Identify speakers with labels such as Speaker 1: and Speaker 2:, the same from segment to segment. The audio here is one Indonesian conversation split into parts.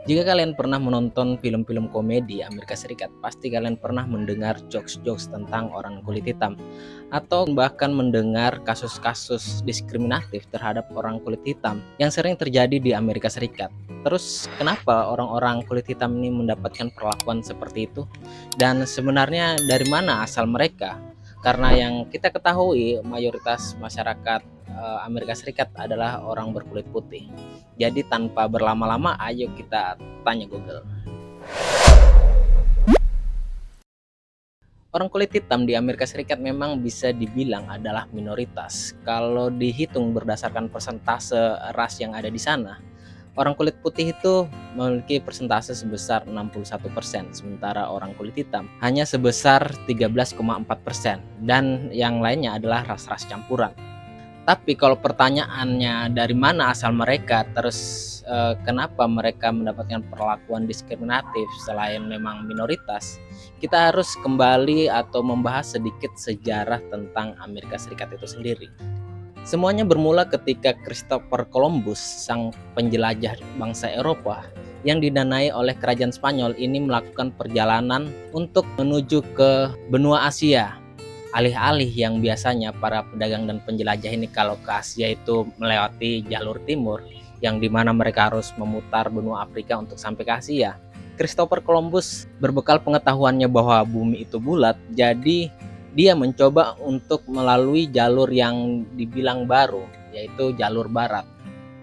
Speaker 1: Jika kalian pernah menonton film-film komedi Amerika Serikat, pasti kalian pernah mendengar jokes-jokes tentang orang kulit hitam, atau bahkan mendengar kasus-kasus diskriminatif terhadap orang kulit hitam yang sering terjadi di Amerika Serikat. Terus, kenapa orang-orang kulit hitam ini mendapatkan perlakuan seperti itu? Dan sebenarnya dari mana asal mereka? Karena yang kita ketahui, mayoritas masyarakat Amerika Serikat adalah orang berkulit putih. Jadi tanpa berlama-lama, ayo kita tanya Google. Orang kulit hitam di Amerika Serikat memang bisa dibilang adalah minoritas. Kalau dihitung berdasarkan persentase ras yang ada di sana, orang kulit putih itu memiliki persentase sebesar 61%, sementara orang kulit hitam hanya sebesar 13,4%, dan yang lainnya adalah ras-ras campuran. Tapi kalau pertanyaannya dari mana asal mereka, terus kenapa mereka mendapatkan perlakuan diskriminatif selain memang minoritas, kita harus kembali atau membahas sedikit sejarah tentang Amerika Serikat itu sendiri. Semuanya bermula ketika Christopher Columbus, sang penjelajah bangsa Eropa yang didanai oleh kerajaan Spanyol ini melakukan perjalanan untuk menuju ke benua Asia. Alih-alih yang biasanya para pedagang dan penjelajah ini kalau ke Asia itu melewati jalur timur, yang dimana mereka harus memutar benua Afrika untuk sampai ke Asia. Christopher Columbus berbekal pengetahuannya bahwa bumi itu bulat, jadi dia mencoba untuk melalui jalur yang dibilang baru, yaitu jalur barat.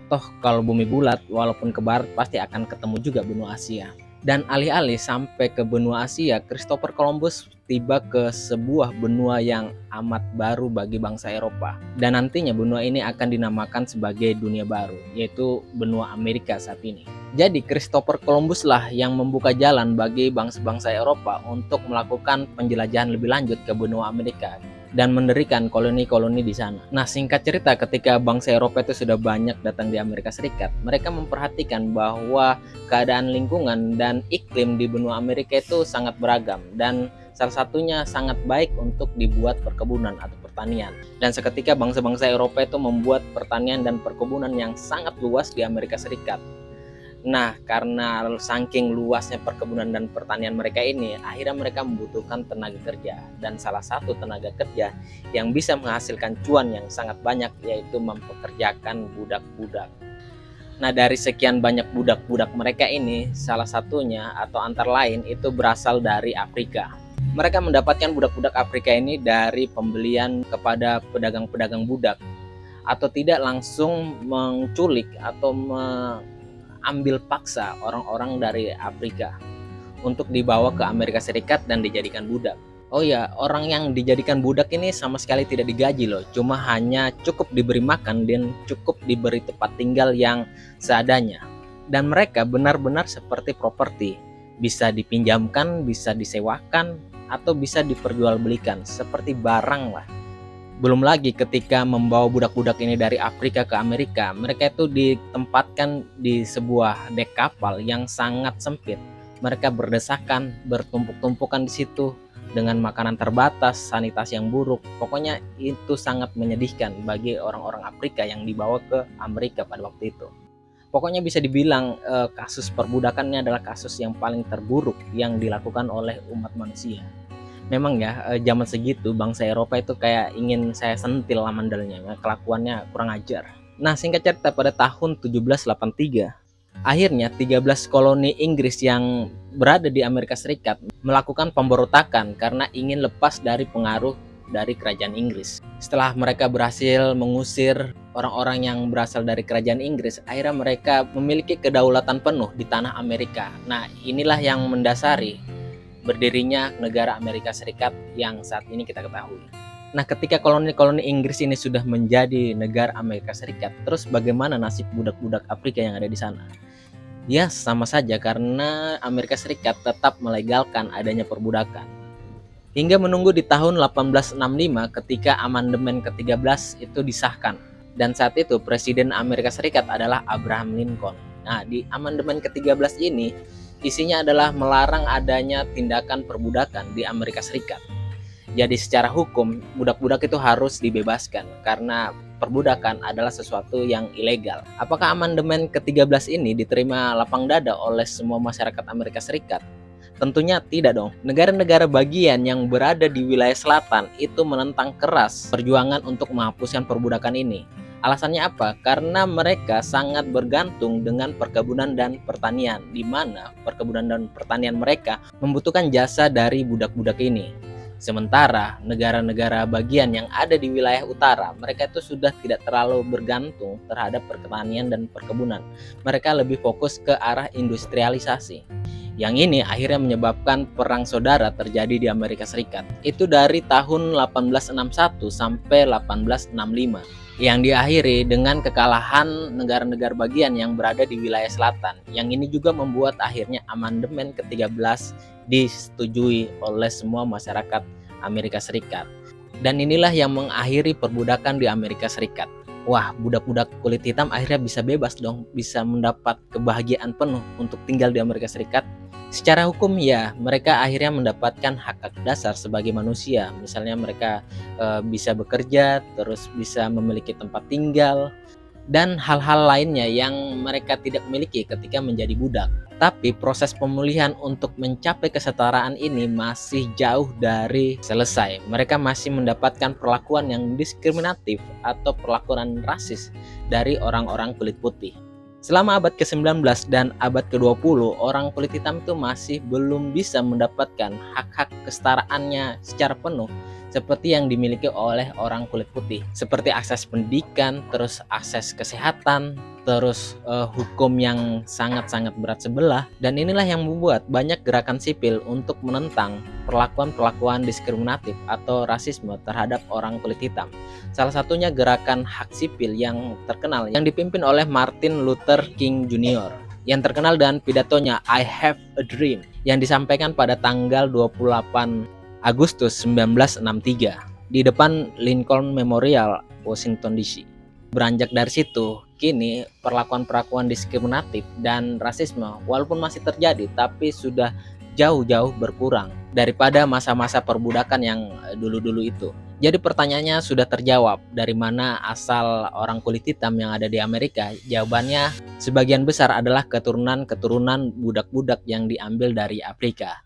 Speaker 1: Toh kalau bumi bulat, walaupun ke barat pasti akan ketemu juga benua Asia. Dan alih-alih sampai ke benua Asia, Christopher Columbus tiba ke sebuah benua yang amat baru bagi bangsa Eropa. Dan nantinya benua ini akan dinamakan sebagai dunia baru, yaitu benua Amerika saat ini. Jadi Christopher Columbus lah yang membuka jalan bagi bangsa-bangsa Eropa untuk melakukan penjelajahan lebih lanjut ke benua Amerika dan mendirikan koloni-koloni di sana. Nah, singkat cerita, ketika bangsa Eropa itu sudah banyak datang di Amerika Serikat, mereka memperhatikan bahwa keadaan lingkungan dan iklim di benua Amerika itu sangat beragam, dan salah satunya sangat baik untuk dibuat perkebunan atau pertanian. Dan seketika bangsa-bangsa Eropa itu membuat pertanian dan perkebunan yang sangat luas di Amerika Serikat. Nah, karena saking luasnya perkebunan dan pertanian mereka ini, akhirnya mereka membutuhkan tenaga kerja. Dan salah satu tenaga kerja yang bisa menghasilkan cuan yang sangat banyak yaitu mempekerjakan budak-budak. Nah, dari sekian banyak budak-budak mereka ini, salah satunya atau antara lain itu berasal dari Afrika. Mereka mendapatkan budak-budak Afrika ini dari pembelian kepada pedagang-pedagang budak, atau tidak langsung menculik atau ambil paksa orang-orang dari Afrika untuk dibawa ke Amerika Serikat dan dijadikan budak. Oh ya, orang yang dijadikan budak ini sama sekali tidak digaji loh, cuma hanya cukup diberi makan dan cukup diberi tempat tinggal yang seadanya. Dan mereka benar-benar seperti properti, bisa dipinjamkan, bisa disewakan, atau bisa diperjualbelikan seperti barang lah. Belum lagi ketika membawa budak-budak ini dari Afrika ke Amerika, mereka itu ditempatkan di sebuah dek kapal yang sangat sempit. Mereka berdesakan, bertumpuk-tumpukan di situ dengan makanan terbatas, sanitasi yang buruk. Pokoknya itu sangat menyedihkan bagi orang-orang Afrika yang dibawa ke Amerika pada waktu itu. Pokoknya bisa dibilang kasus perbudakannya adalah kasus yang paling terburuk yang dilakukan oleh umat manusia. Memang ya, zaman segitu bangsa Eropa itu kayak ingin saya sentil amandelnya, kelakuannya kurang ajar. Nah, singkat cerita, pada tahun 1783, akhirnya 13 koloni Inggris yang berada di Amerika Serikat melakukan pemberontakan karena ingin lepas dari pengaruh dari kerajaan Inggris. Setelah mereka berhasil mengusir orang-orang yang berasal dari kerajaan Inggris, akhirnya mereka memiliki kedaulatan penuh di tanah Amerika. Nah, inilah yang mendasari berdirinya negara Amerika Serikat yang saat ini kita ketahui. Nah, ketika koloni-koloni Inggris ini sudah menjadi negara Amerika Serikat, terus bagaimana nasib budak-budak Afrika yang ada di sana? Ya, sama saja karena Amerika Serikat tetap melegalkan adanya perbudakan. Hingga menunggu di tahun 1865 ketika amandemen ke-13 itu disahkan. Dan saat itu Presiden Amerika Serikat adalah Abraham Lincoln. Nah, di amandemen ke-13 ini isinya adalah melarang adanya tindakan perbudakan di Amerika Serikat. Jadi secara hukum, budak-budak itu harus dibebaskan karena perbudakan adalah sesuatu yang ilegal. Apakah amandemen ke-13 ini diterima lapang dada oleh semua masyarakat Amerika Serikat? Tentunya tidak dong. Negara-negara bagian yang berada di wilayah selatan itu menentang keras perjuangan untuk menghapuskan perbudakan ini. Alasannya apa? Karena mereka sangat bergantung dengan perkebunan dan pertanian, di mana perkebunan dan pertanian mereka membutuhkan jasa dari budak-budak ini. Sementara negara-negara bagian yang ada di wilayah utara, mereka itu sudah tidak terlalu bergantung terhadap pertanian dan perkebunan. Mereka lebih fokus ke arah industrialisasi. Yang ini akhirnya menyebabkan perang saudara terjadi di Amerika Serikat. Itu dari tahun 1861 sampai 1865. Yang diakhiri dengan kekalahan negara-negara bagian yang berada di wilayah selatan. Yang ini juga membuat akhirnya amandemen ke-13 disetujui oleh semua masyarakat Amerika Serikat. Dan inilah yang mengakhiri perbudakan di Amerika Serikat. Wah, budak-budak kulit hitam akhirnya bisa bebas dong, bisa mendapat kebahagiaan penuh untuk tinggal di Amerika Serikat. Secara hukum ya, mereka akhirnya mendapatkan hak-hak dasar sebagai manusia. Misalnya mereka bisa bekerja, terus bisa memiliki tempat tinggal, dan hal-hal lainnya yang mereka tidak miliki ketika menjadi budak. Tapi proses pemulihan untuk mencapai kesetaraan ini masih jauh dari selesai. Mereka masih mendapatkan perlakuan yang diskriminatif atau perlakuan rasis dari orang-orang kulit putih. Selama abad ke-19 dan abad ke-20, orang kulit hitam itu masih belum bisa mendapatkan hak-hak kesetaraannya secara penuh seperti yang dimiliki oleh orang kulit putih, seperti akses pendidikan, terus akses kesehatan, terus hukum yang sangat-sangat berat sebelah. Dan inilah yang membuat banyak gerakan sipil untuk menentang perlakuan-perlakuan diskriminatif atau rasisme terhadap orang kulit hitam. Salah satunya gerakan hak sipil yang terkenal yang dipimpin oleh Martin Luther King Jr. yang terkenal dengan pidatonya I Have a Dream yang disampaikan pada tanggal 28 Agustus 1963 di depan Lincoln Memorial, Washington DC. Beranjak dari situ, kini perlakuan-perlakuan diskriminatif dan rasisme walaupun masih terjadi tapi sudah jauh-jauh berkurang daripada masa-masa perbudakan yang dulu-dulu itu. Jadi pertanyaannya sudah terjawab, dari mana asal orang kulit hitam yang ada di Amerika? Jawabannya sebagian besar adalah keturunan-keturunan budak-budak yang diambil dari Afrika.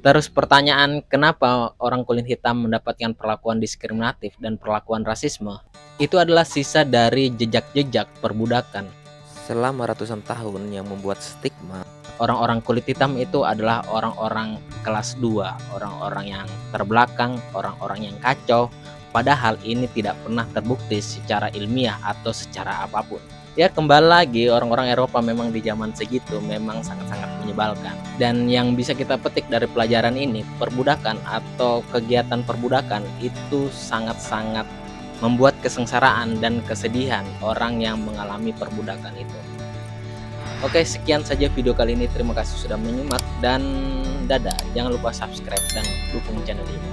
Speaker 1: Terus pertanyaan kenapa orang kulit hitam mendapatkan perlakuan diskriminatif dan perlakuan rasisme? Itu adalah sisa dari jejak-jejak perbudakan selama ratusan tahun yang membuat stigma orang-orang kulit hitam itu adalah orang-orang kelas 2, orang-orang yang terbelakang, orang-orang yang kacau. Padahal ini tidak pernah terbukti secara ilmiah atau secara apapun. Ya kembali lagi, orang-orang Eropa memang di zaman segitu memang sangat-sangat menyebalkan. Dan yang bisa kita petik dari pelajaran ini, perbudakan atau kegiatan perbudakan itu sangat-sangat membuat kesengsaraan dan kesedihan orang yang mengalami perbudakan itu. Oke, sekian saja video kali ini. Terima kasih sudah menyimak dan dadah. Jangan lupa subscribe dan dukung channel ini.